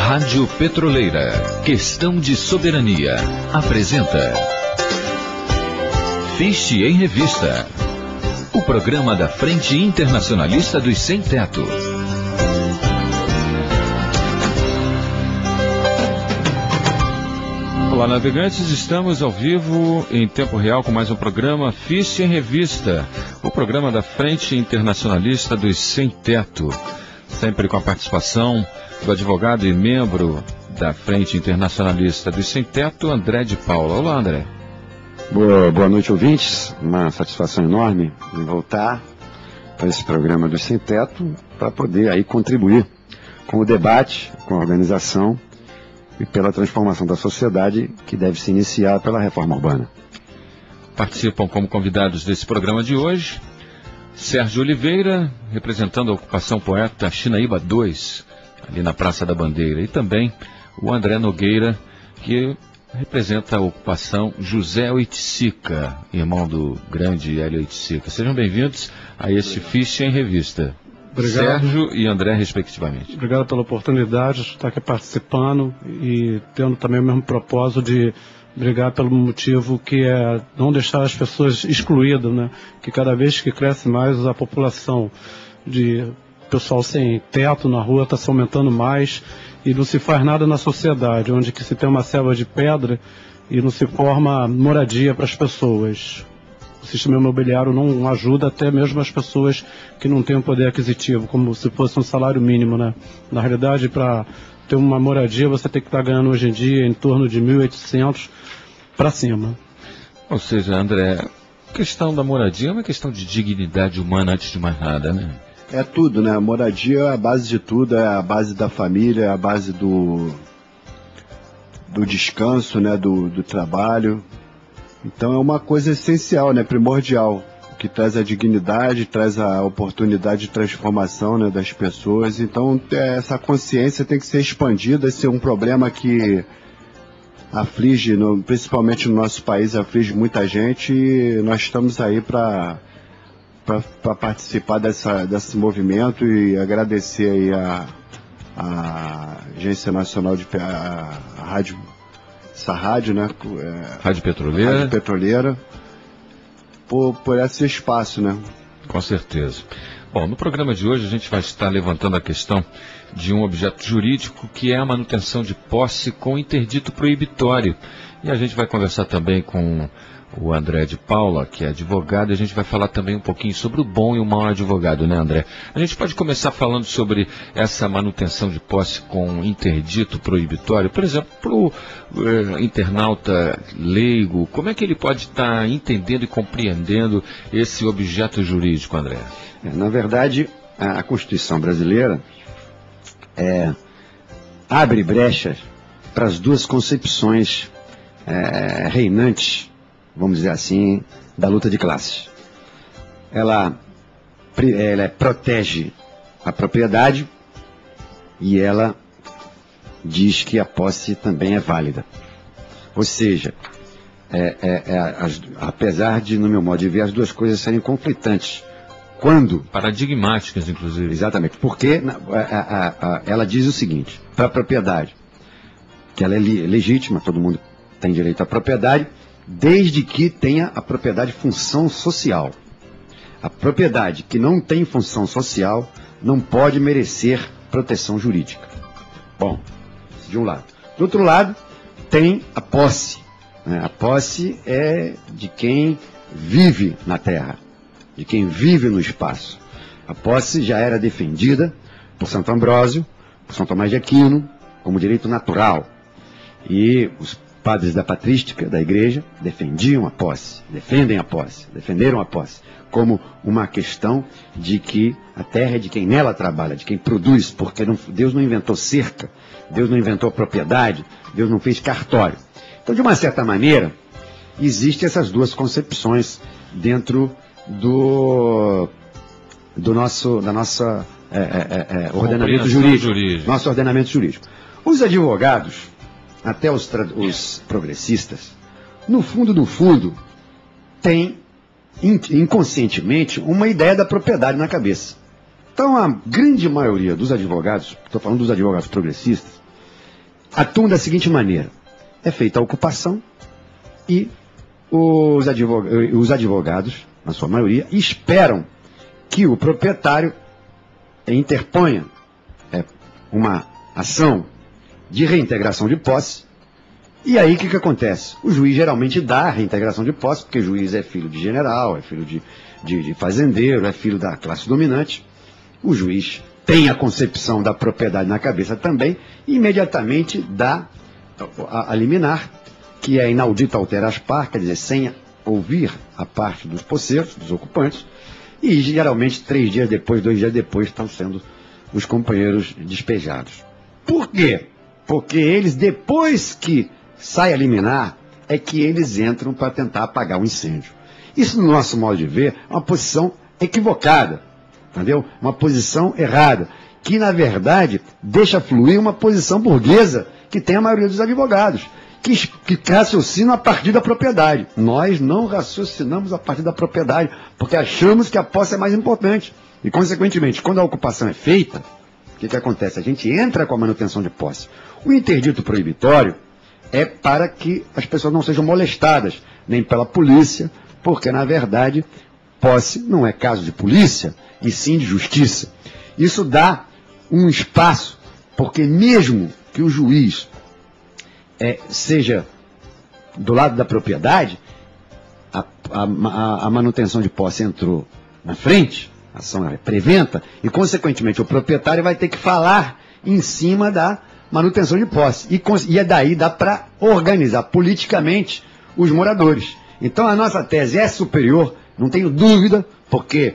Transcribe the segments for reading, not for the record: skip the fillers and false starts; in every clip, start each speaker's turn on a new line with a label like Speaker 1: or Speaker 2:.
Speaker 1: Rádio Petroleira, questão de soberania, apresenta Fiche em Revista, o programa da Frente Internacionalista dos Sem Teto. Olá, navegantes, estamos ao vivo em tempo real com mais um programa Fiche em Revista, o programa da Frente Internacionalista dos Sem Teto, sempre com a participação do advogado e membro da Frente Internacionalista dos Sem Teto, André de Paula. Olá, André.
Speaker 2: Boa noite, ouvintes. Uma satisfação enorme em voltar para esse programa dos Sem Teto para poder aí contribuir com o debate, com a organização e pela transformação da sociedade que deve se iniciar pela reforma urbana.
Speaker 1: Participam como convidados desse programa de hoje Sérgio Oliveira, representando a ocupação poeta Chinaíba II, ali na Praça da Bandeira, e também o André Nogueira, que representa a ocupação José Oiticica, irmão do grande Hélio Oiticica. Sejam bem-vindos a este Fiche em Revista. Obrigado. Sérgio e André, respectivamente.
Speaker 3: Obrigado pela oportunidade de estar aqui participando e tendo também o mesmo propósito de brigar pelo motivo que é não deixar as pessoas excluídas, né? Que cada vez que cresce mais a população de pessoal sem teto na rua está se aumentando mais e não se faz nada na sociedade, onde que se tem uma selva de pedra e não se forma moradia para as pessoas. O sistema imobiliário não ajuda até mesmo as pessoas que não têm um poder aquisitivo, como se fosse um salário mínimo, né? Na realidade, para ter uma moradia, você tem que estar ganhando hoje em dia em torno de 1.800 para cima.
Speaker 1: Ou seja, André, a questão da moradia é uma questão de dignidade humana antes de mais nada, né?
Speaker 2: É tudo, né? A moradia é a base de tudo, é a base da família, é a base do descanso, né? Do trabalho. Então é uma coisa essencial, né? Primordial, que traz a dignidade, traz a oportunidade de transformação, né? Das pessoas. Então essa consciência tem que ser expandida. Esse é um problema que aflige, principalmente no nosso país, aflige muita gente, e nós estamos aí para participar desse movimento e agradecer aí a Agência Nacional de Rádio, essa rádio, né?
Speaker 1: Rádio Petroleira.
Speaker 2: Rádio Petroleira, por esse espaço, né?
Speaker 1: Com certeza. Bom, no programa de hoje a gente vai estar levantando a questão de um objeto jurídico que é a manutenção de posse com interdito proibitório. E a gente vai conversar também com o André de Paula, que é advogado, e a gente vai falar também um pouquinho sobre o bom e o mau advogado, né, André? A gente pode começar falando sobre essa manutenção de posse com interdito proibitório. Por exemplo, para o internauta leigo, como é que ele pode estar entendendo e compreendendo esse objeto jurídico, André?
Speaker 2: Na verdade, a Constituição brasileira abre brechas para as duas concepções reinantes, vamos dizer assim, da luta de classes. Ela protege a propriedade e ela diz que a posse também é válida. Ou seja, apesar de, no meu modo de ver, as duas coisas serem conflitantes.
Speaker 1: Paradigmáticas, inclusive.
Speaker 2: Exatamente, porque ela diz o seguinte, para a propriedade, que ela é legítima, todo mundo tem direito à propriedade, desde que tenha a propriedade função social. A propriedade que não tem função social não pode merecer proteção jurídica. Bom, de um lado. Do outro lado, tem a posse. A posse é de quem vive na terra, de quem vive no espaço. A posse já era defendida por Santo Ambrósio, por São Tomás de Aquino, como direito natural. E os padres da patrística, da igreja, defendiam a posse, defendem a posse, defenderam a posse, como uma questão de que a terra é de quem nela trabalha, de quem produz, porque Deus não inventou cerca, Deus não inventou propriedade, Deus não fez cartório. Então, de uma certa maneira, existem essas duas concepções dentro do nosso ordenamento jurídico. Nosso ordenamento jurídico. Os advogados, até os progressistas, no fundo, têm inconscientemente uma ideia da propriedade na cabeça. Então a grande maioria dos advogados, estou falando dos advogados progressistas, atuam da seguinte maneira: é feita a ocupação e os advogados, na sua maioria, esperam que o proprietário interponha uma ação de reintegração de posse. E aí o que acontece? O juiz geralmente dá a reintegração de posse, porque o juiz é filho de general, é filho de fazendeiro, é filho da classe dominante. O juiz tem a concepção da propriedade na cabeça também, e imediatamente dá a liminar, que é inaudito alteras par, quer dizer, sem ouvir a parte dos posseiros, dos ocupantes, e geralmente 3 dias depois, 2 dias depois, estão sendo os companheiros despejados. Por quê? Porque eles, depois que sai a liminar, é que eles entram para tentar apagar o incêndio. Isso, no nosso modo de ver, é uma posição equivocada, entendeu? Uma posição errada, que, na verdade, deixa fluir uma posição burguesa que tem a maioria dos advogados, que raciocinam a partir da propriedade. Nós não raciocinamos a partir da propriedade, porque achamos que a posse é mais importante. E, consequentemente, quando a ocupação é feita, o que acontece? A gente entra com a manutenção de posse. O interdito proibitório é para que as pessoas não sejam molestadas, nem pela polícia, porque, na verdade, posse não é caso de polícia, e sim de justiça. Isso dá um espaço, porque mesmo que o juiz seja do lado da propriedade, a manutenção de posse entrou na frente, a ação é preventa, e, consequentemente, o proprietário vai ter que falar em cima da manutenção de posse. E daí dá para organizar politicamente os moradores. Então, a nossa tese é superior, não tenho dúvida, porque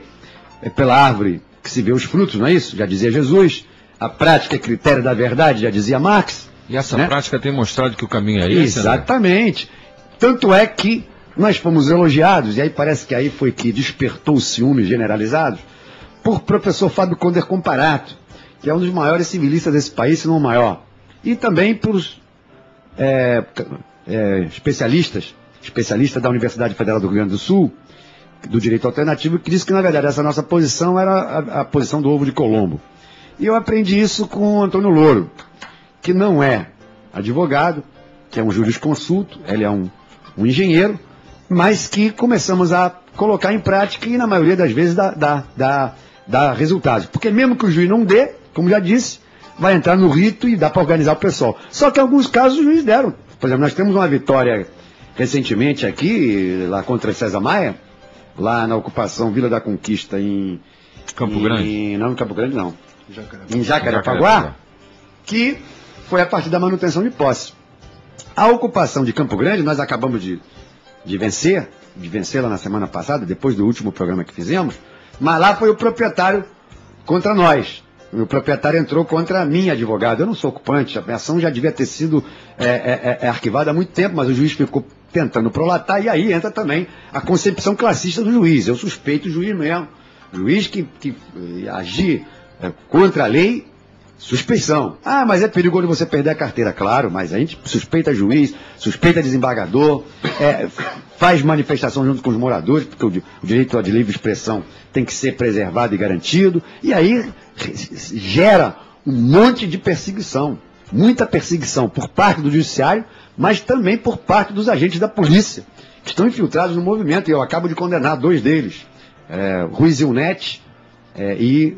Speaker 2: é pela árvore que se vê os frutos, não é isso? Já dizia Jesus. A prática é critério da verdade, já dizia Marx.
Speaker 1: E essa prática tem mostrado que o caminho é esse?
Speaker 2: Exatamente. Né? Tanto é que nós fomos elogiados, e aí parece que aí foi que despertou os ciúmes generalizados, por professor Fábio Conder Comparato, que é um dos maiores civilistas desse país, se não o maior. E também por especialistas da Universidade Federal do Rio Grande do Sul, do direito alternativo, que disse que, na verdade, essa nossa posição era a posição do ovo de Colombo. E eu aprendi isso com o Antônio Louro, que não é advogado, que é um jurisconsulto, ele é um engenheiro, mas que começamos a colocar em prática e, na maioria das vezes, dá resultados. Porque mesmo que o juiz não dê, como já disse, vai entrar no rito e dá para organizar o pessoal. Só que em alguns casos os juízes deram. Por exemplo, nós temos uma vitória recentemente aqui, lá contra César Maia, lá na ocupação Vila da Conquista em
Speaker 1: Campo Grande?
Speaker 2: Não, em Campo Grande não. Em Jacarepaguá, que foi a partir da manutenção de posse. A ocupação de Campo Grande, nós acabamos de vencê-la na semana passada, depois do último programa que fizemos, mas lá foi o proprietário contra nós. O proprietário entrou contra a minha advogada. Eu não sou ocupante, a ação já devia ter sido arquivada há muito tempo, mas o juiz ficou tentando prolatar, e aí entra também a concepção classista do juiz. Eu suspeito o juiz mesmo. Juiz que agir contra a lei, suspeição. Ah, mas é perigoso você perder a carteira. Claro, mas a gente suspeita juiz, suspeita desembargador, faz manifestação junto com os moradores, porque o direito de livre expressão tem que ser preservado e garantido, e aí gera um monte de perseguição, muita perseguição por parte do judiciário, mas também por parte dos agentes da polícia, que estão infiltrados no movimento, e eu acabo de condenar 2 deles, Ruiz Ilnete e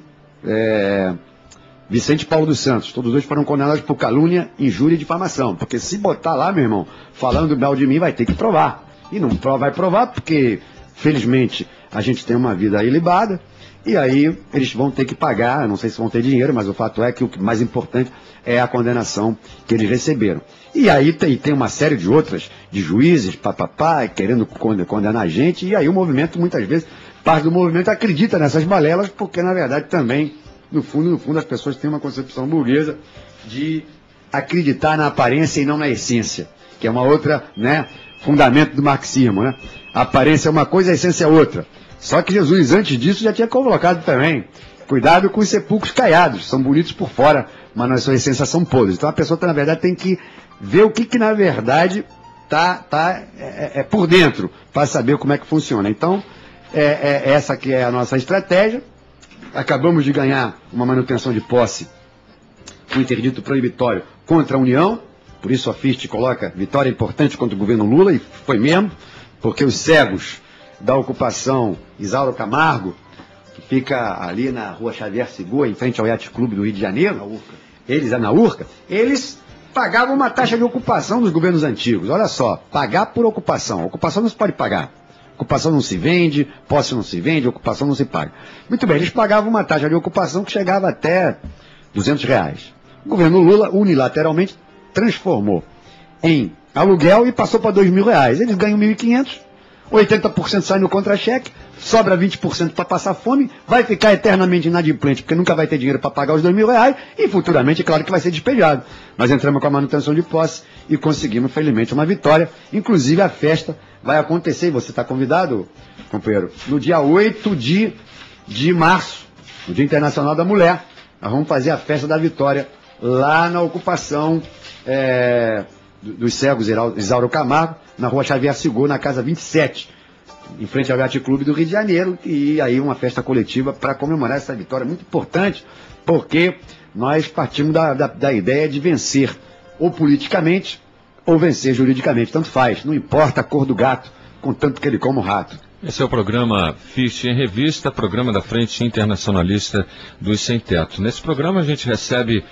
Speaker 2: Vicente Paulo dos Santos. Todos 2 foram condenados por calúnia, injúria e difamação, porque se botar lá, meu irmão, falando mal de mim, vai ter que provar, e não vai provar porque, felizmente, a gente tem uma vida ilibada, e aí eles vão ter que pagar, não sei se vão ter dinheiro, mas o fato é que o mais importante é a condenação que eles receberam. E aí tem uma série de outras, de juízes, querendo condenar a gente, e aí o movimento, muitas vezes, parte do movimento acredita nessas balelas, porque, na verdade, também, no fundo, as pessoas têm uma concepção burguesa de acreditar na aparência e não na essência, que é uma outra, fundamento do marxismo, A aparência é uma coisa, a essência é outra. Só que Jesus, antes disso, já tinha colocado também: cuidado com os sepulcros caiados, são bonitos por fora, mas na sua essência são podres. Então a pessoa, na verdade, tem que ver o que na verdade tá por dentro, para saber como é que funciona. Então, essa que é a nossa estratégia. Acabamos de ganhar uma manutenção de posse, um interdito proibitório contra a União, Por isso a FIST coloca vitória importante contra o governo Lula, e foi mesmo, porque os cegos da ocupação Isauro Camargo, que fica ali na rua Xavier Segura, em frente ao Yacht Clube do Rio de Janeiro, na Urca, eles pagavam uma taxa de ocupação dos governos antigos. Olha só, pagar por ocupação. Ocupação não se pode pagar. Ocupação não se vende, posse não se vende, ocupação não se paga. Muito bem, eles pagavam uma taxa de ocupação que chegava até R$200. O governo Lula, unilateralmente, transformou em aluguel e passou para R$2.000. Eles ganham R$1.500, 80% sai no contra-cheque, sobra 20% para passar fome, vai ficar eternamente inadimplente, porque nunca vai ter dinheiro para pagar os R$2.000, e futuramente, claro que vai ser despejado. Nós entramos com a manutenção de posse e conseguimos, felizmente, uma vitória. Inclusive, a festa vai acontecer, e você está convidado, companheiro, no dia 8 de março, no Dia Internacional da Mulher. Nós vamos fazer a festa da vitória lá na ocupação dos cegos Isauro Camargo, na rua Xavier Segura, na casa 27, em frente ao Yacht Clube do Rio de Janeiro, e aí uma festa coletiva para comemorar essa vitória muito importante, porque nós partimos da ideia de vencer ou politicamente ou vencer juridicamente, tanto faz, não importa a cor do gato, contanto que ele coma o rato.
Speaker 1: Esse é o programa FIST em Revista, programa da Frente Internacionalista dos Sem Teto. Nesse programa a gente recebe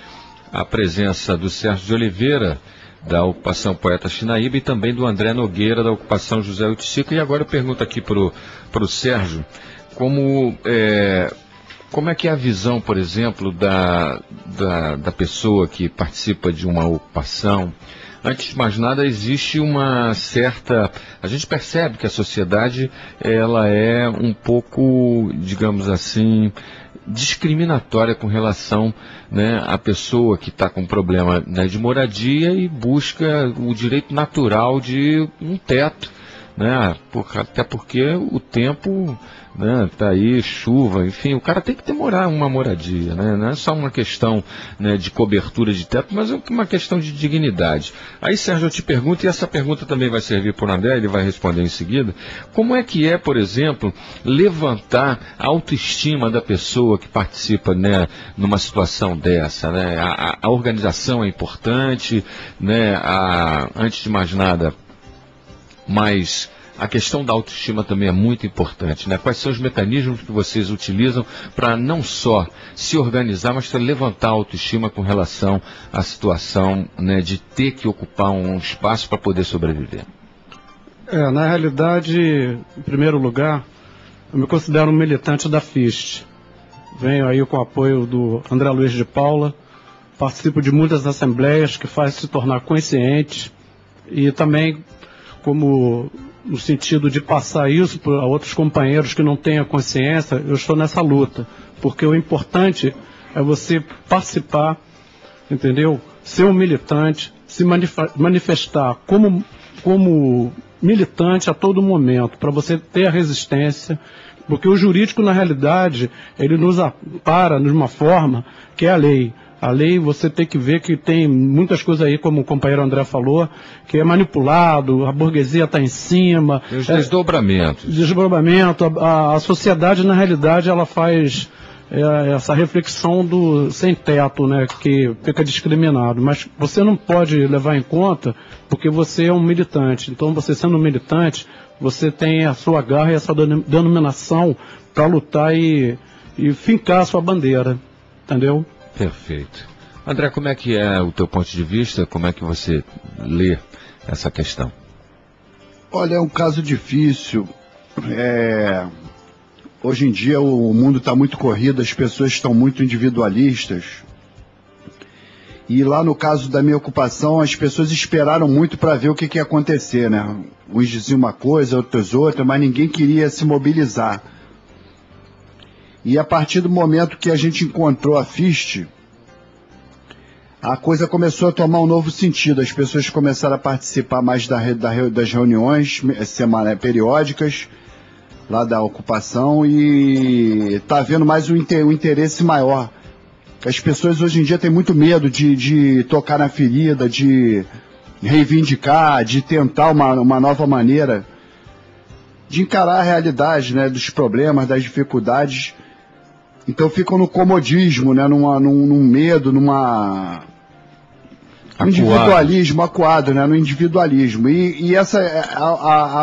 Speaker 1: a presença do Sérgio de Oliveira, da ocupação Poeta Chinaíba, e também do André Nogueira, da ocupação José Oiticica. E agora eu pergunto aqui para o Sérgio, como é que é a visão, por exemplo, da pessoa que participa de uma ocupação? Antes de mais nada, existe uma certa... A gente percebe que a sociedade, ela é um pouco, digamos assim, discriminatória com relação, né, à pessoa que está com problema, né, de moradia e busca o direito natural de um teto, né, até porque o tempo, né, tá aí, chuva, enfim, o cara tem que ter uma moradia, né, não é só uma questão, né, de cobertura de teto, mas é uma questão de dignidade. Aí, Sérgio, eu te pergunto, e essa pergunta também vai servir para o André, ele vai responder em seguida, como é que por exemplo, levantar a autoestima da pessoa que participa, né, numa situação dessa, né, a organização é importante, né, antes de mais nada, mas a questão da autoestima também é muito importante, né? Quais são os mecanismos que vocês utilizam para não só se organizar, mas para levantar a autoestima com relação à situação, né, de ter que ocupar um espaço para poder sobreviver?
Speaker 3: Na realidade, em primeiro lugar, eu me considero um militante da FIST. Venho aí com o apoio do André Luiz de Paula, participo de muitas assembleias que fazem se tornar consciente, e também como no sentido de passar isso para outros companheiros que não têm a consciência, eu estou nessa luta, porque o importante é você participar, entendeu? Ser um militante, se manifestar como militante a todo momento, para você ter a resistência, porque o jurídico, na realidade, ele nos ampara de uma forma que é a lei. A lei, você tem que ver que tem muitas coisas aí, como o companheiro André falou, que é manipulado, a burguesia está em cima.
Speaker 1: Os desdobramentos.
Speaker 3: Desdobramento. A sociedade, na realidade, ela faz essa reflexão do sem-teto, né, que fica discriminado. Mas você não pode levar em conta porque você é um militante. Então, você sendo um militante, você tem a sua garra e a sua denominação para lutar e fincar a sua bandeira. Entendeu?
Speaker 1: Perfeito. André, como é que é o teu ponto de vista? Como é que você lê essa questão?
Speaker 4: Olha, é um caso difícil. Hoje em dia o mundo está muito corrido, as pessoas estão muito individualistas. E lá no caso da minha ocupação, as pessoas esperaram muito para ver o que ia acontecer, né? Uns diziam uma coisa, outros outra, mas ninguém queria se mobilizar. E a partir do momento que a gente encontrou a FIST, a coisa começou a tomar um novo sentido. As pessoas começaram a participar mais das reuniões periódicas lá da ocupação, e está havendo mais um interesse maior. As pessoas hoje em dia têm muito medo de tocar na ferida, de reivindicar, de tentar uma nova maneira de encarar a realidade, né, dos problemas, das dificuldades. Então ficam no comodismo, né, num medo, no individualismo, acuado, né, no individualismo. E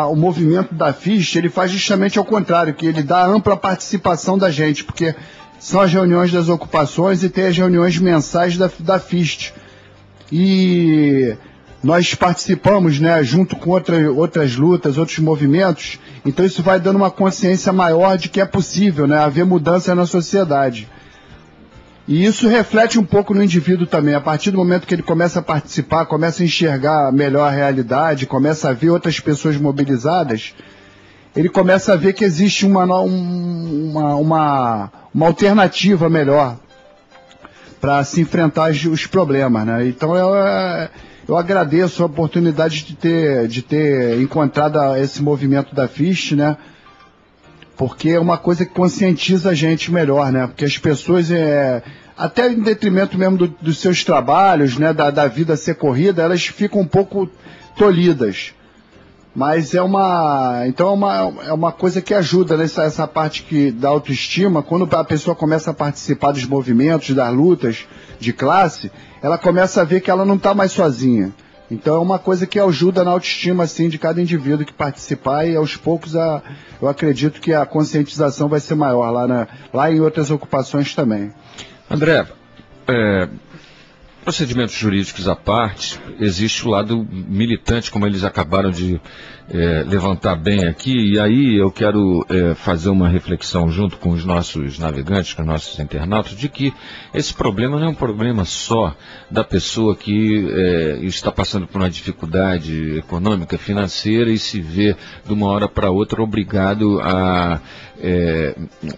Speaker 4: o movimento da FIST, ele faz justamente ao contrário, que ele dá ampla participação da gente, porque são as reuniões das ocupações e tem as reuniões mensais da FIST. E nós participamos, né, junto com outras lutas, outros movimentos, então isso vai dando uma consciência maior de que é possível, né, haver mudança na sociedade. E isso reflete um pouco no indivíduo também. A partir do momento que ele começa a participar, começa a enxergar melhor a realidade, começa a ver outras pessoas mobilizadas, ele começa a ver que existe uma alternativa melhor para se enfrentar os problemas, né? Então eu agradeço a oportunidade de ter encontrado esse movimento da FIST, né? Porque é uma coisa que conscientiza a gente melhor, né? Porque as pessoas, até em detrimento mesmo dos seus trabalhos, né? Da vida ser corrida, elas ficam um pouco tolhidas. Mas é uma coisa que ajuda nessa parte da autoestima. Quando a pessoa começa a participar dos movimentos, das lutas de classe, ela começa a ver que ela não está mais sozinha. Então é uma coisa que ajuda na autoestima, assim, de cada indivíduo que participar, e aos poucos eu acredito que a conscientização vai ser maior lá em outras ocupações também.
Speaker 1: André, procedimentos jurídicos à parte, existe o lado militante, como eles acabaram de levantar bem aqui, e aí eu quero fazer uma reflexão junto com os nossos navegantes, com os nossos internautas, de que esse problema não é um problema só da pessoa que está passando por uma dificuldade econômica, financeira, e se vê de uma hora para outra obrigado a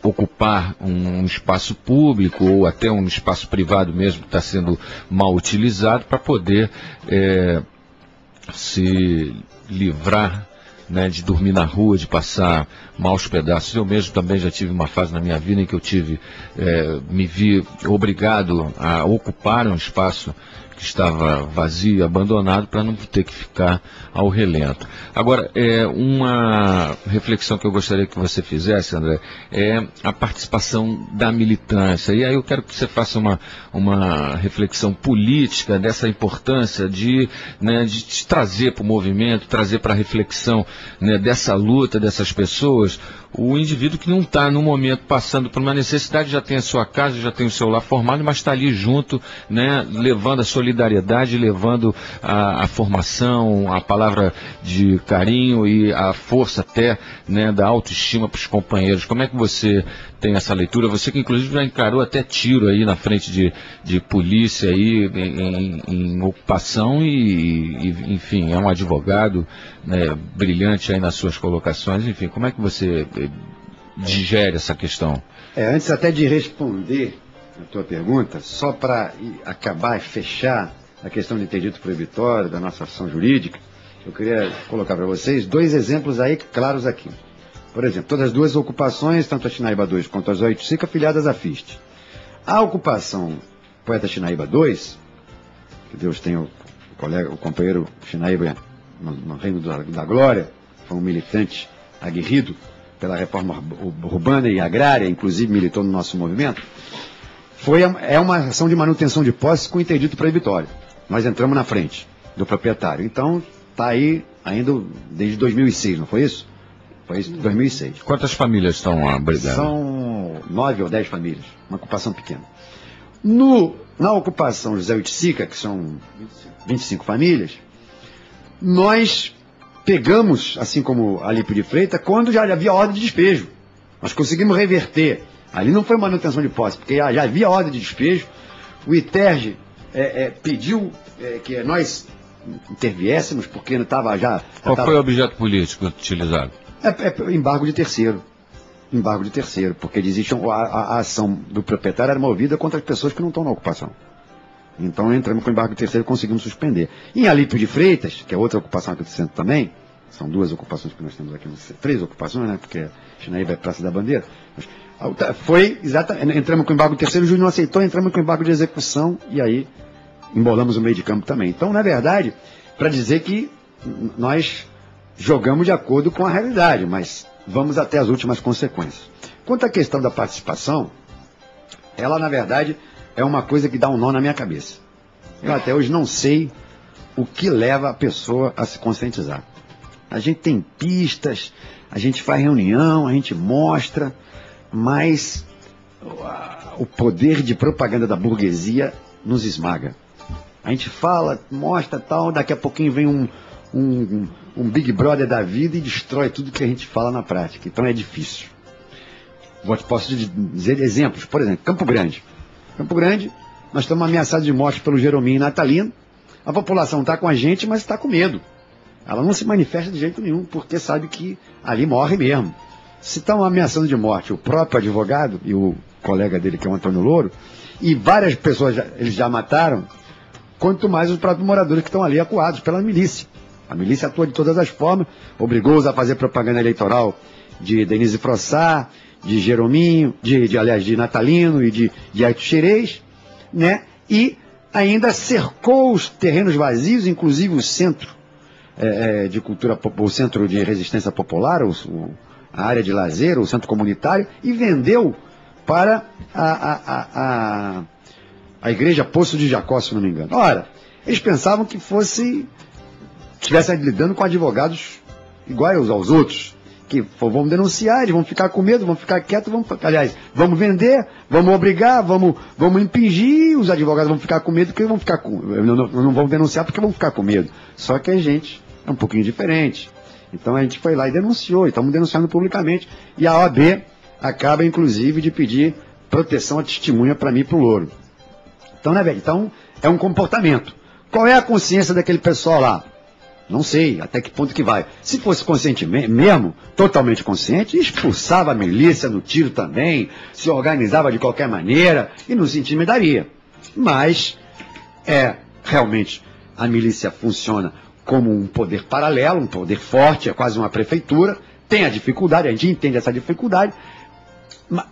Speaker 1: ocupar um espaço público ou até um espaço privado mesmo que está sendo mal utilizado para poder se livrar, né, de dormir na rua, de passar maus pedaços. Eu mesmo também já tive uma fase na minha vida em que eu me vi obrigado a ocupar um espaço que estava vazio e abandonado para não ter que ficar ao relento. Agora, uma reflexão que eu gostaria que você fizesse, André, é a participação da militância. E aí eu quero que você faça uma reflexão política dessa importância de trazer para o movimento, trazer para a reflexão, né, dessa luta dessas pessoas, o indivíduo que não está no momento passando por uma necessidade, já tem a sua casa, já tem o seu lar formado, mas está ali junto, né, levando a solidariedade, levando a formação, a palavra de carinho e a força até, né, da autoestima para os companheiros. Como é que você tem essa leitura? Você que inclusive já encarou até tiro aí na frente de polícia aí em ocupação e enfim, é um advogado, né, brilhante aí nas suas colocações. Enfim, como é que você digere essa questão?
Speaker 2: Antes até de responder a tua pergunta, só para acabar e fechar a questão do interdito proibitório, da nossa ação jurídica, eu queria colocar para vocês 2 exemplos aí claros aqui. Por exemplo, todas as 2 ocupações, tanto a Chinaíba 2 quanto a Zoiticica, afiliadas à FIST. A ocupação Poeta Chinaíba 2, que Deus tenha o companheiro Chinaíba no Reino da Glória, foi um militante aguerrido pela reforma urbana e agrária, inclusive militou no nosso movimento, é uma ação de manutenção de posse com interdito proibitório. Nós entramos na frente do proprietário. Então, está aí ainda desde 2006, não foi isso? Foi isso, 2006.
Speaker 1: Quantas famílias estão abrigadas?
Speaker 2: São 9 ou 10 famílias, uma ocupação pequena. Na ocupação José Oiticica, que são 25 famílias, nós pegamos, assim como Alípio de Freitas, quando já havia ordem de despejo. Nós conseguimos reverter. Ali não foi manutenção de posse, porque já havia ordem de despejo. O ITERJ pediu que nós interviéssemos, porque não estava já...
Speaker 1: Qual foi o objeto político utilizado?
Speaker 2: Embargo de terceiro. Embargo de terceiro, porque existe a ação do proprietário era movida contra as pessoas que não estão na ocupação. Então entramos com embargo de terceiro e conseguimos suspender. Em Alípio de Freitas, que é outra ocupação aqui do centro também, são 2 ocupações que nós temos aqui, 3 ocupações, né? Porque Chinaíba é Praça da Bandeira. Foi exatamente, entramos com embargo de terceiro, o juiz não aceitou, entramos com embargo de execução e aí embolamos o meio de campo também. Então, na verdade, para dizer que nós jogamos de acordo com a realidade, mas vamos até as últimas consequências. Quanto à questão da participação, ela, na verdade, é uma coisa que dá um nó na minha cabeça. Eu até hoje não sei o que leva a pessoa a se conscientizar. A gente tem pistas, a gente faz reunião, a gente mostra, mas o poder de propaganda da burguesia nos esmaga. A gente fala, mostra tal, daqui a pouquinho vem um Big Brother da vida e destrói tudo que a gente fala na prática. Então é difícil. Posso dizer exemplos. Por exemplo, Campo Grande. Campo Grande, nós estamos ameaçados de morte pelo Jerominho Natalino. A população está com a gente, mas está com medo. Ela não se manifesta de jeito nenhum, porque sabe que ali morre mesmo. Se estão ameaçando de morte o próprio advogado e o colega dele, que é o Antônio Louro, e várias pessoas eles já mataram, quanto mais os próprios moradores que estão ali acuados pela milícia. A milícia atua de todas as formas, obrigou-os a fazer propaganda eleitoral de Denise Frossá, de Jerominho, aliás, de Natalino e de Aito Xerez, né? E ainda cercou os terrenos vazios, inclusive o centro de cultura, o centro de resistência popular, a área de lazer, o centro comunitário, e vendeu para a igreja Poço de Jacó, se não me engano. Ora, eles pensavam que estivessem lidando com advogados iguais aos outros, que vamos denunciar, eles vão ficar com medo, vão ficar quietos, vamos vender, vamos obrigar, vamos impingir, os advogados vão ficar com medo, porque não vão denunciar porque vão ficar com medo. Só que a gente é um pouquinho diferente. Então a gente foi lá e denunciou, e estamos denunciando publicamente, e a OAB acaba, inclusive, de pedir proteção à testemunha para mim e para o Louro. Então, né, velho? Então, é um comportamento. Qual é a consciência daquele pessoal lá? Não sei até que ponto que vai. Se fosse consciente mesmo, totalmente consciente, expulsava a milícia no tiro também, se organizava de qualquer maneira e nos intimidaria. Mas, realmente, a milícia funciona como um poder paralelo, um poder forte, é quase uma prefeitura, tem a dificuldade, a gente entende essa dificuldade,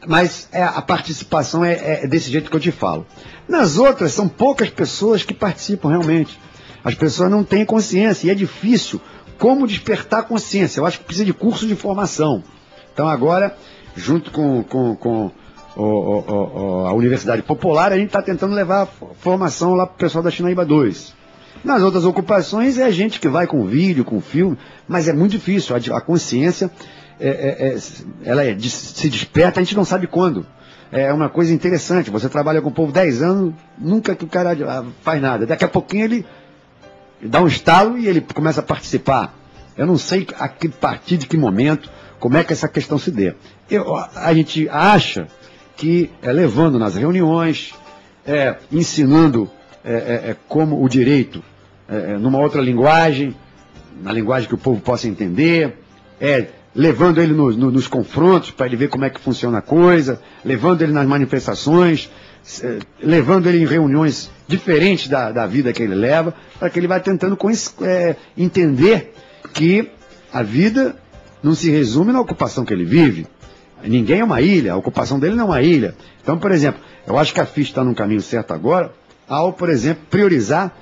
Speaker 2: mas a participação é desse jeito que eu te falo. Nas outras, são poucas pessoas que participam realmente. As pessoas não têm consciência e é difícil como despertar consciência. Eu acho que precisa de curso de formação. Então agora, junto com a Universidade Popular, a gente está tentando levar a formação lá para o pessoal da Chinaíba 2. Nas outras ocupações é a gente que vai com vídeo, com filme, mas é muito difícil. A consciência ela se desperta, a gente não sabe quando. É uma coisa interessante. Você trabalha com o povo 10 anos, nunca que o cara faz nada. Daqui a pouquinho ele dá um estalo e ele começa a participar. Eu não sei a partir de que momento, como é que essa questão se dê. A gente acha que levando nas reuniões, ensinando como o direito, numa outra linguagem, na linguagem que o povo possa entender, levando ele nos confrontos para ele ver como é que funciona a coisa, levando ele nas manifestações, levando ele em reuniões diferentes da vida que ele leva, para que ele vá tentando entender que a vida não se resume na ocupação que ele vive. Ninguém é uma ilha, a ocupação dele não é uma ilha. Então, por exemplo, eu acho que a FIS está num caminho certo agora, ao, por exemplo, priorizar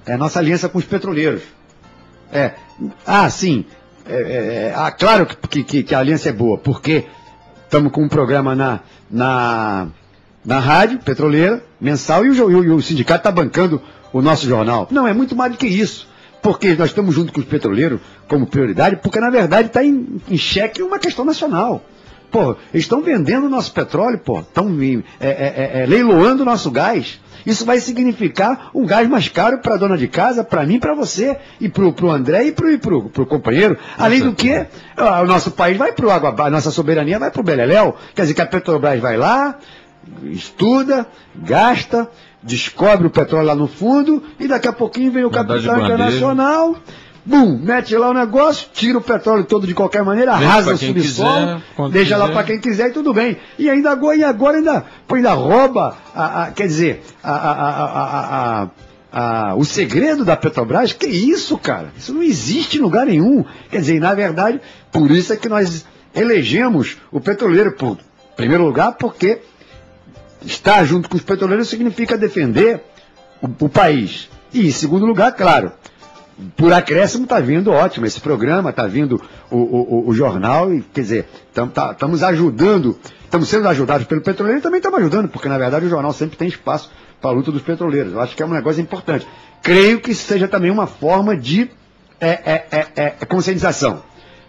Speaker 2: a nossa aliança com os petroleiros. Sim, claro que a aliança é boa, porque estamos com um programa na rádio petroleira, mensal, e o sindicato está bancando o nosso jornal. Não, é muito mais do que isso, porque nós estamos junto com os petroleiros como prioridade, porque na verdade está em xeque uma questão nacional. Pô, eles estão vendendo o nosso petróleo, estão leiloando o nosso gás. Isso vai significar um gás mais caro para a dona de casa, para mim, para você, e para o André e para o companheiro. Além do que, o nosso país vai para o água, a nossa soberania vai para o Beleléu. Quer dizer que a Petrobras vai lá, estuda, gasta, descobre o petróleo lá no fundo, e daqui a pouquinho vem o capital internacional, mete lá o negócio, tira o petróleo todo de qualquer maneira, arrasa o subsolo, deixa lá para quem quiser e tudo bem. E agora ainda rouba, quer dizer, o segredo da Petrobras. Que isso, cara? Isso não existe em lugar nenhum. Quer dizer, na verdade, por isso é que nós elegemos o petroleiro, em primeiro lugar, porque estar junto com os petroleiros significa defender o país. E, em segundo lugar, claro, por acréscimo está vindo ótimo esse programa, está vindo o jornal, e, quer dizer, estamos ajudando, estamos sendo ajudados pelo petroleiro e também estamos ajudando, porque na verdade o jornal sempre tem espaço para a luta dos petroleiros. Eu acho que é um negócio importante. Creio que isso seja também uma forma de conscientização.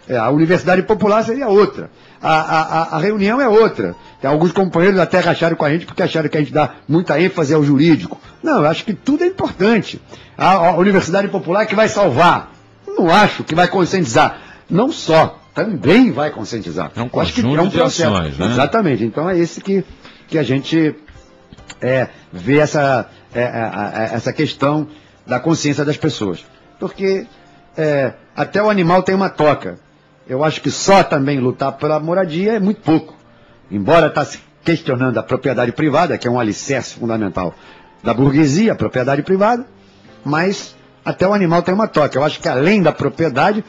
Speaker 2: A Universidade Popular seria outra. A reunião é outra. Tem alguns companheiros até racharam com a gente porque acharam que a gente dá muita ênfase ao jurídico. Não, eu acho que tudo é importante. A Universidade Popular é que vai salvar. Não acho que vai conscientizar. Não só, também vai conscientizar.
Speaker 1: É um conjunto de ações, né?
Speaker 2: Exatamente. Então é esse que a gente vê essa questão da consciência das pessoas. Porque até o animal tem uma toca. Eu acho que só também lutar pela moradia é muito pouco. Embora está se questionando a propriedade privada, que é um alicerce fundamental da burguesia, a propriedade privada, mas até o animal tem uma toca. Eu acho que além da propriedade,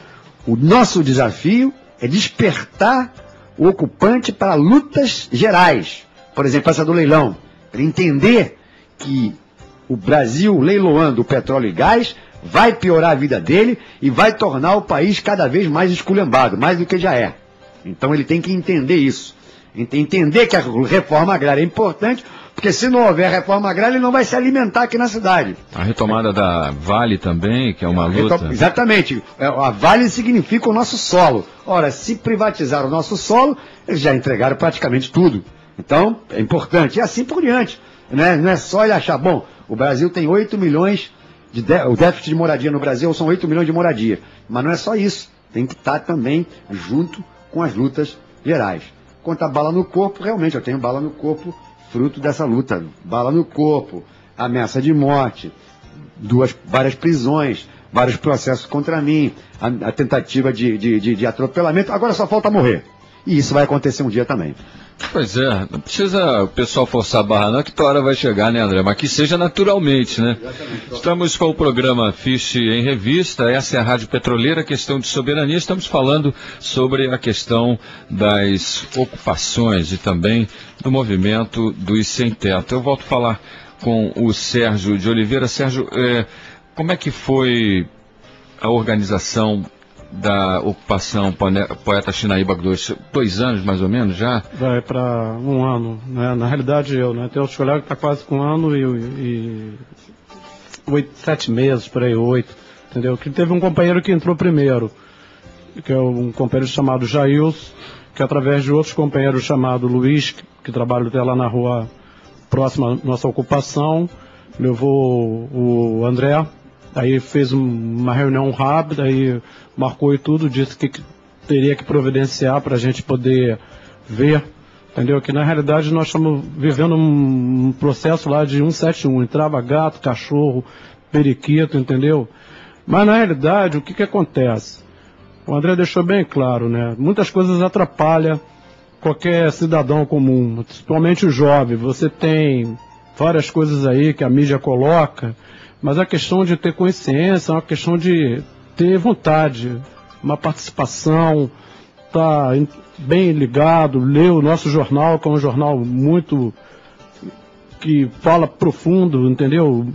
Speaker 2: o nosso desafio é despertar o ocupante para lutas gerais. Por exemplo, essa do leilão. Ele entender que o Brasil leiloando o petróleo e gás vai piorar a vida dele e vai tornar o país cada vez mais esculhambado, mais do que já é. Então ele tem que entender isso. Entender que a reforma agrária é importante, porque se não houver reforma agrária, ele não vai se alimentar aqui na cidade.
Speaker 1: A retomada da Vale também, que é uma luta.
Speaker 2: Exatamente. A Vale significa o nosso solo. Ora, se privatizar o nosso solo, eles já entregaram praticamente tudo. Então, é importante. E assim por diante. Né? Não é só ele achar, bom, o Brasil tem 8 milhões, o déficit de moradia no Brasil são 8 milhões de moradia. Mas não é só isso. Tem que estar também junto com as lutas gerais. Quanto a bala no corpo, realmente, eu tenho bala no corpo fruto dessa luta. Bala no corpo, ameaça de morte, várias prisões, vários processos contra mim, a tentativa de atropelamento. Agora só falta morrer. E isso vai acontecer um dia também.
Speaker 1: Pois é, não precisa o pessoal forçar a barra não, que tua hora vai chegar, né, André? Mas que seja naturalmente, né? Exatamente. Estamos com o programa Fiche em Revista, essa é a Rádio Petroleira, questão de soberania. Estamos falando sobre a questão das ocupações e também do movimento dos sem-teto. Eu volto a falar com o Sérgio de Oliveira. Sérgio, como é que foi a organização da ocupação Poeta Shinaíba 2 anos mais ou menos já?
Speaker 3: Vai para 1 ano, né? Na realidade tem outros colegas que está quase com 1 ano e 7 meses, por aí, 8, entendeu? Que teve um companheiro que entrou primeiro, que é um companheiro chamado Jailson, que através de outros companheiros chamado Luiz, que trabalha até lá na rua próxima à nossa ocupação, levou o André. Aí fez uma reunião rápida, aí marcou e tudo, disse que teria que providenciar para a gente poder ver, entendeu? Que na realidade nós estamos vivendo um processo lá de 171, entrava gato, cachorro, periquito, entendeu? Mas na realidade o que acontece? O André deixou bem claro, né? Muitas coisas atrapalham qualquer cidadão comum, principalmente o jovem. Você tem várias coisas aí que a mídia coloca, mas a questão de ter consciência é uma questão de ter vontade, uma participação, tá bem ligado, ler o nosso jornal, que é um jornal muito que fala profundo, entendeu?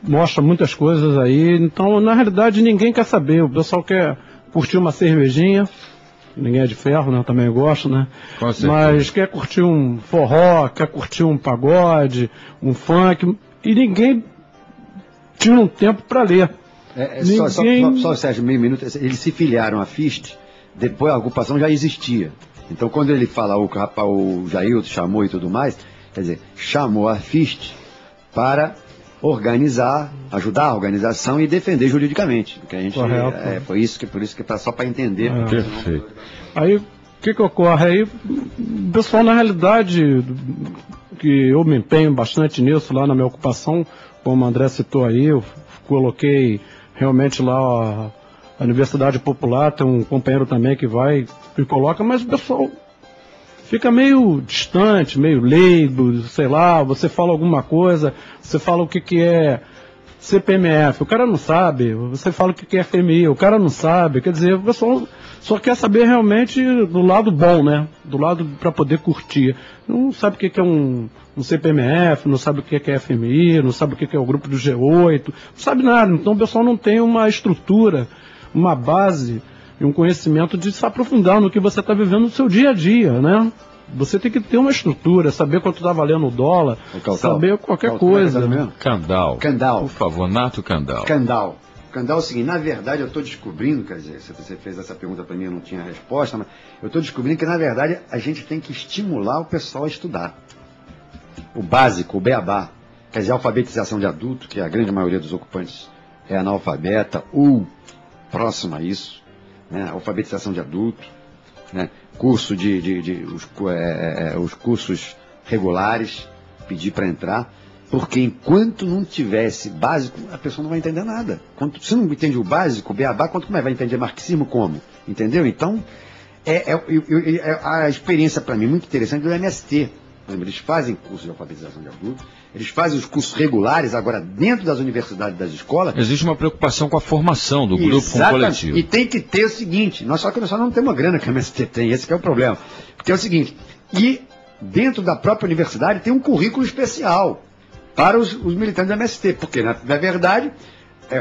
Speaker 3: Mostra muitas coisas aí. Então, na realidade, ninguém quer saber. O pessoal quer curtir uma cervejinha, ninguém é de ferro, né? Eu também gosto, né? Mas quer curtir um forró, quer curtir um pagode, um funk, e ninguém tinha um tempo para ler.
Speaker 2: Só, Sérgio, meio minuto. Eles se filiaram à FIST, depois a ocupação já existia. Então, quando ele fala, o Jailton chamou e tudo mais, quer dizer, chamou a FIST para organizar, ajudar a organização e defender juridicamente. Que a gente, por isso que tá só para entender.
Speaker 1: Perfeito.
Speaker 3: Aí, o que ocorre? Aí, o pessoal, na realidade, que eu me empenho bastante nisso lá na minha ocupação, como o André citou aí, eu coloquei realmente lá a Universidade Popular, tem um companheiro também que vai e coloca, mas o pessoal fica meio distante, meio leigo, sei lá, você fala alguma coisa, você fala o que é CPMF, o cara não sabe, você fala o que é FMI, o cara não sabe, quer dizer, o pessoal só quer saber realmente do lado bom, né? Do lado para poder curtir. Não sabe o que é um CPMF, não sabe o que é FMI, não sabe o que é o grupo do G8, não sabe nada. Então o pessoal não tem uma estrutura, uma base e um conhecimento de se aprofundar no que você está vivendo no seu dia a dia, né? Você tem que ter uma estrutura, saber quanto está valendo o dólar, saber qualquer coisa.
Speaker 1: Candal. Por favor, Nato Candal.
Speaker 2: Candal é o seguinte, na verdade eu estou descobrindo, quer dizer, se você fez essa pergunta para mim eu não tinha resposta, mas eu estou descobrindo que na verdade a gente tem que estimular o pessoal a estudar. O básico, o beabá, quer dizer, a alfabetização de adulto, que a grande maioria dos ocupantes é analfabeta ou próxima a isso, né? Alfabetização de adulto, né? Curso os cursos regulares, pedir para entrar, porque enquanto não tivesse básico, a pessoa não vai entender nada. Quando você não entende o básico, o beabá, como é? Vai entender marxismo como? Entendeu? Então, a experiência para mim muito interessante do MST. Eles fazem cursos de alfabetização de adultos, eles fazem os cursos regulares, agora dentro das universidades e das escolas.
Speaker 1: Existe uma preocupação com a formação do grupo, com o coletivo.
Speaker 2: E tem que ter o seguinte, só que nós não temos uma grana que a MST tem, esse que é o problema. Porque é o seguinte, e dentro da própria universidade tem um currículo especial para os militantes da MST, porque na verdade,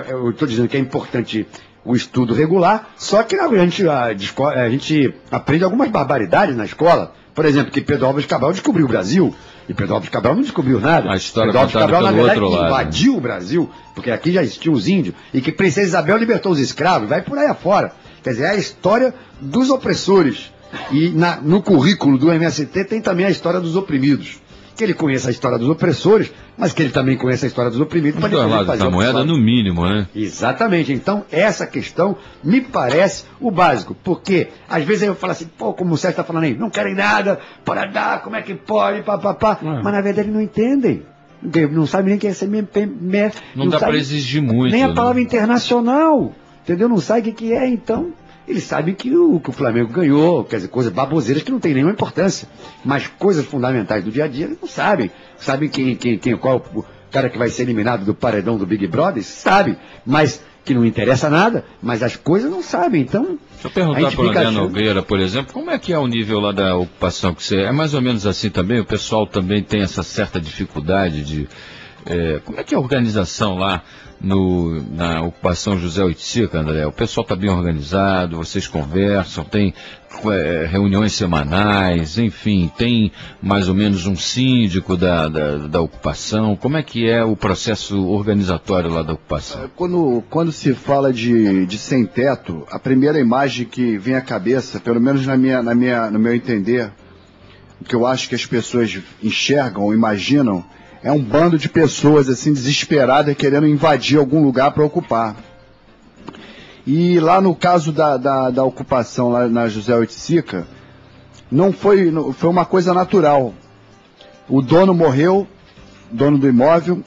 Speaker 2: eu estou dizendo que é importante o estudo regular, só que a gente aprende algumas barbaridades na escola. Por exemplo, que Pedro Álvares Cabral descobriu o Brasil, e Pedro Álvares Cabral não descobriu nada.
Speaker 1: A história
Speaker 2: Pedro Álvares Cabral, na verdade, invadiu
Speaker 1: lado.
Speaker 2: o Brasil, porque aqui já existiam os índios, e que Princesa Isabel libertou os escravos, vai por aí afora. Quer dizer, é a história dos opressores. E no currículo do MST tem também a história dos oprimidos. Que ele conheça a história dos opressores, mas que ele também conheça a história dos oprimidos.
Speaker 1: Os dois lados da moeda, no mínimo, né?
Speaker 2: Exatamente. Então, essa questão me parece o básico. Porque, às vezes eu falo assim, pô, como o Sérgio está falando aí, não querem nada, para dar, como é que pode, papapá. Mas, na verdade, não entendem. Não sabem nem o que é CMPMF.
Speaker 1: Não dá para exigir muito.
Speaker 2: Nem a palavra internacional. Entendeu? Não sabe o que é, então... Eles sabem que o Flamengo ganhou, quer dizer, coisas baboseiras que não tem nenhuma importância. Mas coisas fundamentais do dia a dia eles não sabem. Sabem qual o cara que vai ser eliminado do paredão do Big Brother? Sabe. Mas que não interessa nada, mas as coisas não sabem. Então.
Speaker 1: Deixa eu perguntar para o André Nogueira, por exemplo, como é que é o nível lá da ocupação? Que você, é mais ou menos assim também? O pessoal também tem essa certa dificuldade de. Como é que é a organização lá na ocupação José Oiticica, André? O pessoal está bem organizado, vocês conversam, tem reuniões semanais, enfim, tem mais ou menos um síndico da ocupação. Como é que é o processo organizatório lá da ocupação?
Speaker 4: Quando se fala de sem-teto, a primeira imagem que vem à cabeça, pelo menos no meu entender, o que eu acho que as pessoas enxergam ou imaginam, é um bando de pessoas assim desesperadas querendo invadir algum lugar para ocupar. E lá no caso da ocupação lá na José Oiticica, foi uma coisa natural. O dono morreu, dono do imóvel,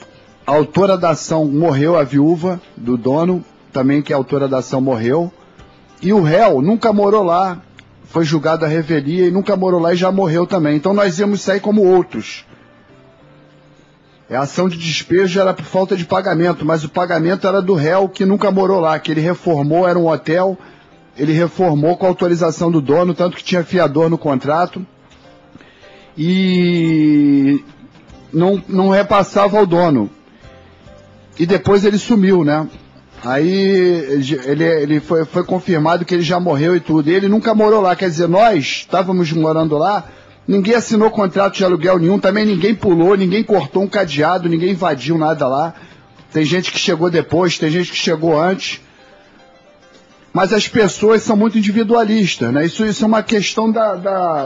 Speaker 4: a autora da ação morreu, a viúva do dono, também que a autora da ação morreu, e o réu nunca morou lá, foi julgado à revelia e nunca morou lá e já morreu também. Então nós íamos sair como outros. A ação de despejo era por falta de pagamento, mas o pagamento era do réu que nunca morou lá, que ele reformou, era um hotel, ele reformou com autorização do dono, tanto que tinha fiador no contrato, e não repassava ao dono. E depois ele sumiu, né? Aí ele foi confirmado que ele já morreu e tudo, e ele nunca morou lá, quer dizer, nós estávamos morando lá, ninguém assinou contrato de aluguel nenhum, também ninguém pulou, ninguém cortou um cadeado, ninguém invadiu nada lá. Tem gente que chegou depois, tem gente que chegou antes. Mas as pessoas são muito individualistas, né? Isso é uma questão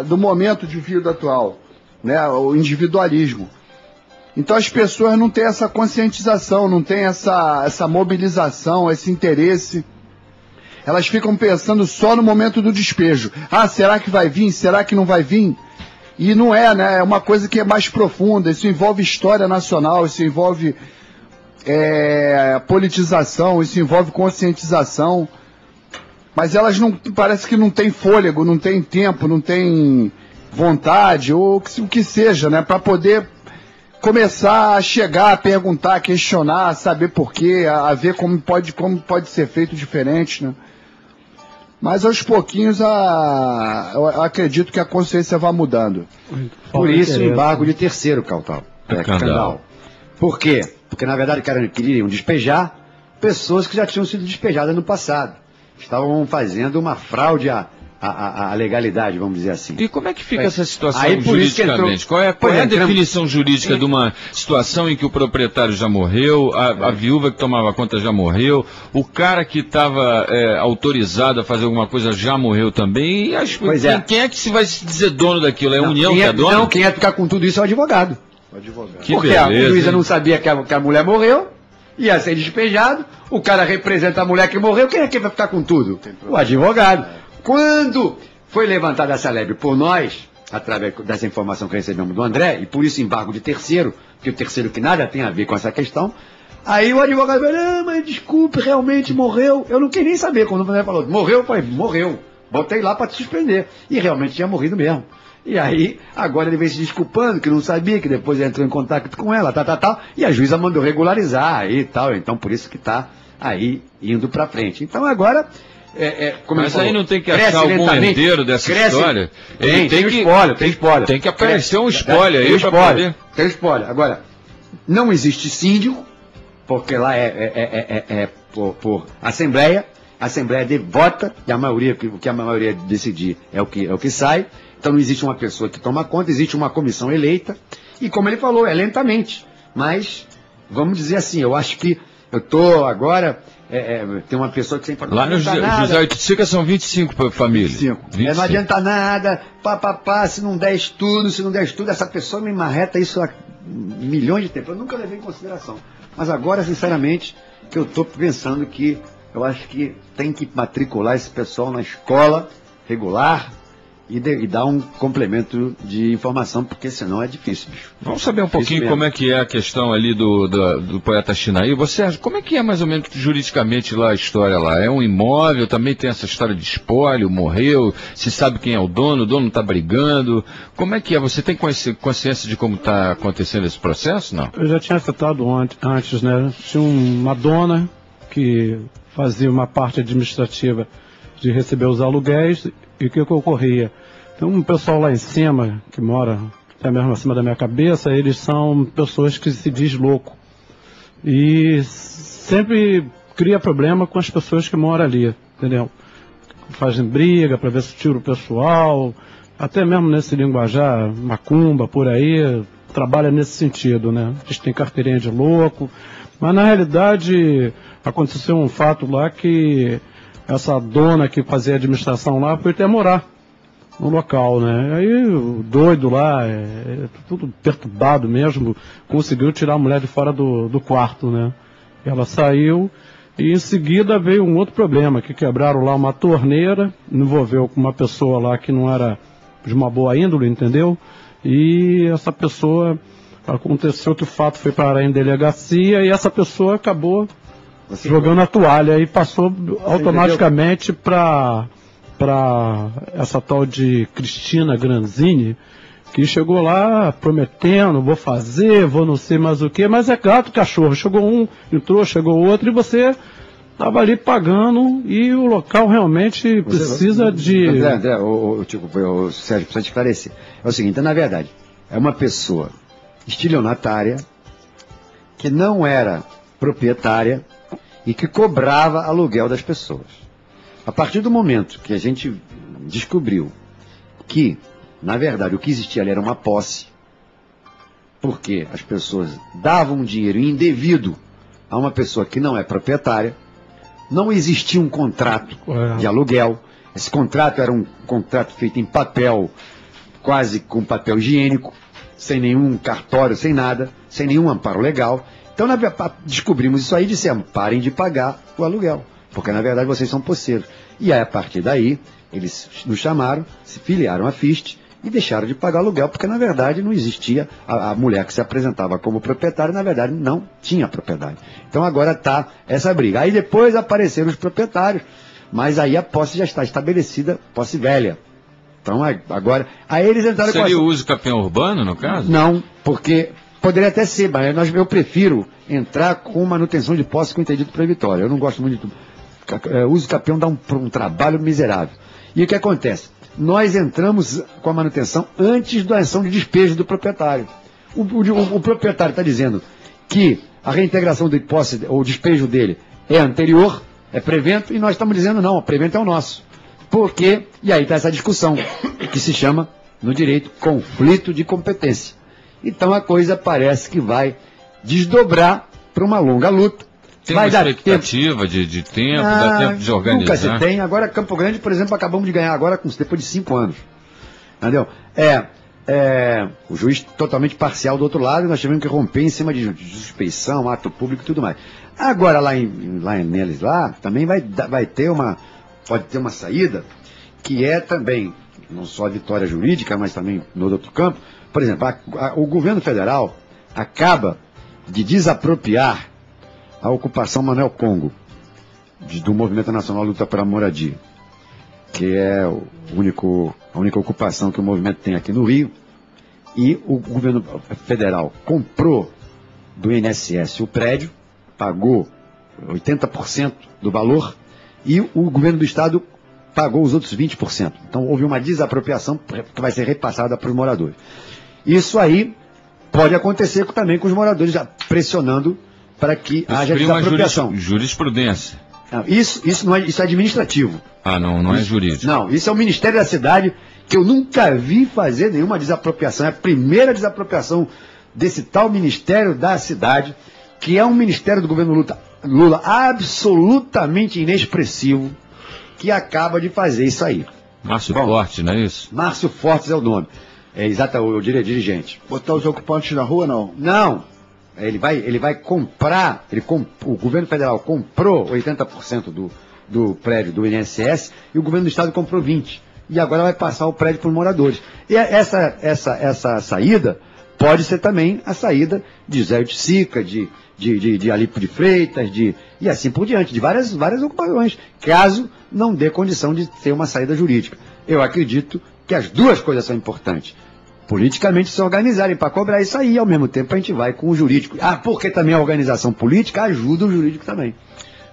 Speaker 4: do momento de vida atual, né? O individualismo. Então as pessoas não têm essa conscientização, não têm essa mobilização, esse interesse. Elas ficam pensando só no momento do despejo. Ah, será que vai vir? Será que não vai vir? E não é, né? É uma coisa que é mais profunda. Isso envolve história nacional, isso envolve politização, isso envolve conscientização. Mas elas parece que não têm fôlego, não têm tempo, não têm vontade, ou o que seja, né? Para poder começar a chegar, a perguntar, a questionar, a saber por quê, a ver como pode ser feito diferente, né? Mas aos pouquinhos eu acredito que a consciência vai mudando.
Speaker 2: Por isso o embargo de terceiro, Candal. Por quê? Porque na verdade queriam despejar pessoas que já tinham sido despejadas no passado. Estavam fazendo uma fraude à legalidade, vamos dizer assim.
Speaker 1: E como é que fica essa situação
Speaker 2: Aí, por isso que
Speaker 1: juridicamente? Qual é a definição jurídica de uma situação em que o proprietário já morreu, a viúva que tomava conta já morreu, o cara que estava autorizado a fazer alguma coisa já morreu também, e quem é que se vai se dizer dono daquilo? É a União que é dona?
Speaker 2: Não, quem ia ficar com tudo isso é o advogado.
Speaker 1: Que
Speaker 2: porque
Speaker 1: beleza,
Speaker 2: a juíza não sabia que a mulher morreu, ia ser despejado, o cara representa a mulher que morreu, quem é que vai ficar com tudo? O advogado. Quando foi levantada essa leve por nós, através dessa informação que recebemos do André, e por isso embargo de terceiro, porque o terceiro que nada tem a ver com essa questão, aí o advogado falou, mas desculpe, realmente morreu. Eu não queria nem saber, quando o André falou, morreu, eu falei, morreu. Botei lá para te suspender. E realmente tinha morrido mesmo. E aí, agora ele vem se desculpando, que não sabia, que depois entrou em contato com ela, e a juíza mandou regularizar aí e tal, então por isso que está aí indo para frente. Então agora...
Speaker 1: mas aí não tem que achar algum herdeiro dessa história?
Speaker 2: Tem spoiler.
Speaker 1: Tem que aparecer um spoiler aí para poder...
Speaker 2: Tem spoiler. Agora, não existe síndico, porque lá por assembleia. A assembleia vota e o que a maioria decidir é o que sai. Então não existe uma pessoa que toma conta, existe uma comissão eleita. E como ele falou, é lentamente. Mas, vamos dizer assim, eu acho que eu estou agora... tem uma pessoa que sempre fala...
Speaker 1: Lá no José Oiticica são 25 para família. 25.
Speaker 2: Não adianta nada, se não der estudo, essa pessoa me marreta isso há milhões de tempo. Eu nunca levei em consideração. Mas agora, sinceramente, que eu estou pensando que eu acho que tem que matricular esse pessoal na escola regular e dar um complemento de informação, porque senão é difícil, bicho.
Speaker 1: Vamos saber um pouquinho como é que é a questão ali do poeta Chinaí. Você acha, como é que é mais ou menos juridicamente lá a história lá? É um imóvel, também tem essa história de espólio, morreu, se sabe quem é o dono está brigando. Como é que é? Você tem consciência de como está acontecendo esse processo, não?
Speaker 3: Eu já tinha citado antes, né? Tinha uma dona que fazia uma parte administrativa de receber os aluguéis. E o que ocorria? Tem um pessoal lá em cima, que mora até mesmo acima da minha cabeça, eles são pessoas que se diz louco. E sempre cria problema com as pessoas que moram ali, entendeu? Fazem briga para ver se tira o pessoal, até mesmo nesse linguajar, macumba, por aí, trabalha nesse sentido, né? Eles têm carteirinha de louco, mas na realidade aconteceu um fato lá que essa dona que fazia administração lá foi até morar no local, né? Aí o doido lá, tudo perturbado mesmo, conseguiu tirar a mulher de fora do quarto, né? Ela saiu e em seguida veio um outro problema, que quebraram lá uma torneira, envolveu com uma pessoa lá que não era de uma boa índole, entendeu? E essa pessoa, aconteceu que o fato foi parar em delegacia e essa pessoa acabou jogando a toalha e passou automaticamente para essa tal de Cristina Granzini, que chegou lá prometendo, vou fazer, vou não sei mais o que, mas é gato cachorro, chegou um, entrou, chegou outro, e você estava ali pagando, e o local realmente precisa de...
Speaker 2: André, o Sérgio, precisa esclarecer. É o seguinte, na verdade, é uma pessoa estilionatária, que não era proprietária, e que cobrava aluguel das pessoas. A partir do momento que a gente descobriu que, na verdade, o que existia ali era uma posse, porque as pessoas davam dinheiro indevido a uma pessoa que não é proprietária, não existia um contrato de aluguel, esse contrato era um contrato feito em papel, quase com papel higiênico, sem nenhum cartório, sem nada, sem nenhum amparo legal. Então, descobrimos isso aí e dissemos, parem de pagar o aluguel, porque na verdade vocês são posseiros. E aí, a partir daí, eles nos chamaram, se filiaram à FIST e deixaram de pagar o aluguel, porque na verdade não existia, a mulher que se apresentava como proprietária, na verdade não tinha propriedade. Então agora está essa briga. Aí depois apareceram os proprietários, mas aí a posse já está estabelecida, posse velha. Então agora, aí eles entraram
Speaker 1: com... Seria o uso campeão urbano, no caso?
Speaker 2: Não, porque... Poderia até ser, mas eu prefiro entrar com manutenção de posse com interdito proibitório. Eu não gosto muito de uso capião, dá um trabalho miserável. E o que acontece? Nós entramos com a manutenção antes da ação de despejo do proprietário. O proprietário está dizendo que a reintegração de posse, ou despejo dele, é anterior, é prevento, e nós estamos dizendo não, o prevento é o nosso. Por quê? E aí está essa discussão, que se chama, no direito, conflito de competência. Então a coisa parece que vai desdobrar para uma longa luta.
Speaker 1: Tem
Speaker 2: vai
Speaker 1: uma
Speaker 2: dar
Speaker 1: expectativa de tempo, dá tempo de organizar?
Speaker 2: Nunca se tem. Agora, Campo Grande, por exemplo, acabamos de ganhar agora depois de 5 anos. Entendeu? O juiz totalmente parcial do outro lado, e nós tivemos que romper em cima de suspeição, ato público e tudo mais. Agora, neles lá, também pode ter uma saída, que é também, não só a vitória jurídica, mas também no outro campo. Por exemplo, o governo federal acaba de desapropriar a ocupação Manuel Congo, do Movimento Nacional Luta pela Moradia, que é a única ocupação que o movimento tem aqui no Rio, e o governo federal comprou do INSS o prédio, pagou 80% do valor, e o governo do estado pagou os outros 20%. Então houve uma desapropriação que vai ser repassada para os moradores. Isso aí pode acontecer também com os moradores já pressionando para que haja desapropriação.
Speaker 1: Jurisprudência.
Speaker 2: Não, isso é administrativo.
Speaker 1: Ah, não é jurídico.
Speaker 2: Não, isso é o Ministério da Cidade, que eu nunca vi fazer nenhuma desapropriação. É a primeira desapropriação desse tal Ministério da Cidade, que é um ministério do governo Lula absolutamente inexpressivo, que acaba de fazer isso aí.
Speaker 1: Márcio Fortes, não é isso?
Speaker 2: Márcio Fortes é o nome. É exato, o dirigente.
Speaker 4: Botar os ocupantes na rua, não?
Speaker 2: Não. Ele vai comprar, o governo federal comprou 80% do prédio do INSS e o governo do estado comprou 20%. E agora vai passar o prédio para os moradores. E essa saída pode ser também a saída de Zé de Sica, de Alípio de Freitas, e assim por diante, de várias ocupações, caso não dê condição de ter uma saída jurídica. Eu acredito que as duas coisas são importantes. Politicamente se organizarem para cobrar isso aí, ao mesmo tempo a gente vai com o jurídico. Porque também a organização política ajuda o jurídico também.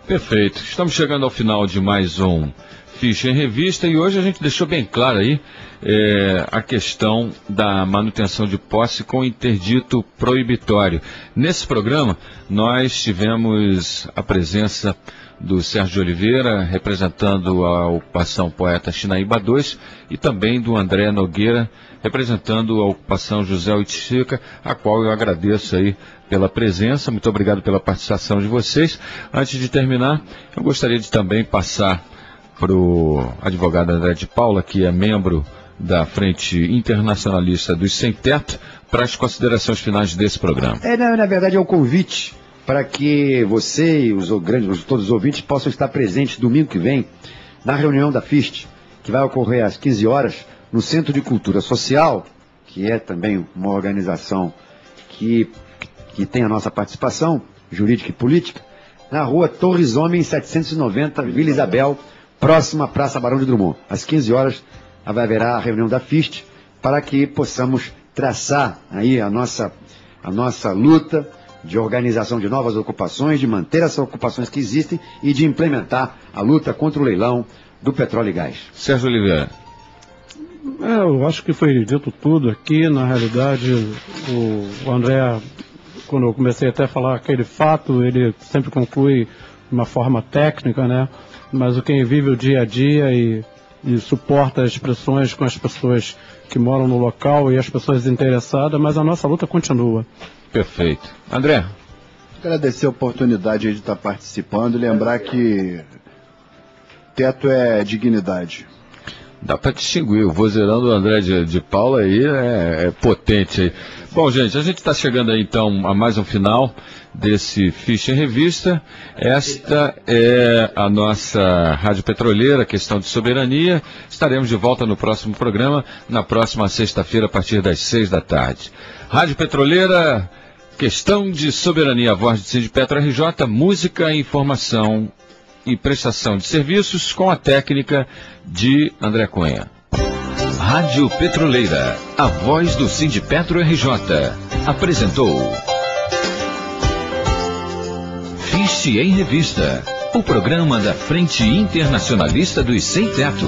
Speaker 1: Perfeito. Estamos chegando ao final de mais um Ficha em Revista, e hoje a gente deixou bem claro aí a questão da manutenção de posse com interdito proibitório. Nesse programa, nós tivemos a presença do Sérgio de Oliveira, representando a ocupação Poeta Chinaíba II, e também do André Nogueira, representando a ocupação José Oiticica, a qual eu agradeço aí pela presença. Muito obrigado pela participação de vocês. Antes de terminar, eu gostaria de também passar para o advogado André de Paula, que é membro da Frente Internacionalista dos Sem Teto, para as considerações finais desse programa.
Speaker 2: Na verdade é um convite para que você e todos os ouvintes possam estar presentes domingo que vem na reunião da FIST, que vai ocorrer às 15 horas no Centro de Cultura Social, que é também uma organização que tem a nossa participação jurídica e política, na rua Torres Homem 790, Vila Isabel, próxima à Praça Barão de Drummond. Às 15 horas haverá a reunião da FIST para que possamos traçar aí a nossa luta de organização de novas ocupações, de manter essas ocupações que existem e de implementar a luta contra o leilão do petróleo e gás.
Speaker 1: Sérgio Oliveira.
Speaker 3: Eu acho que foi dito tudo aqui. Na realidade, o André, quando eu comecei até a falar aquele fato, ele sempre conclui de uma forma técnica, né? Mas quem vive o dia a dia e suporta as expressões com as pessoas que moram no local e as pessoas interessadas, mas a nossa luta continua.
Speaker 1: Perfeito. André.
Speaker 4: Agradecer a oportunidade de estar participando e lembrar que teto é dignidade.
Speaker 1: Dá para distinguir, o vozeirão do André de Paula aí é potente aí. Bom, gente, a gente está chegando aí então a mais um final desse Ficha em Revista. Esta é a nossa Rádio Petroleira, questão de soberania. Estaremos de volta no próximo programa, na próxima sexta-feira, a partir das 6 da tarde. Rádio Petroleira, questão de soberania, a voz de Sindipetro RJ, música, informação e prestação de serviços com a técnica de André Cunha. Rádio Petroleira, a voz do Sindipetro RJ.
Speaker 5: apresentou Fiche em Revista, o programa da Frente Internacionalista dos Sem Teto.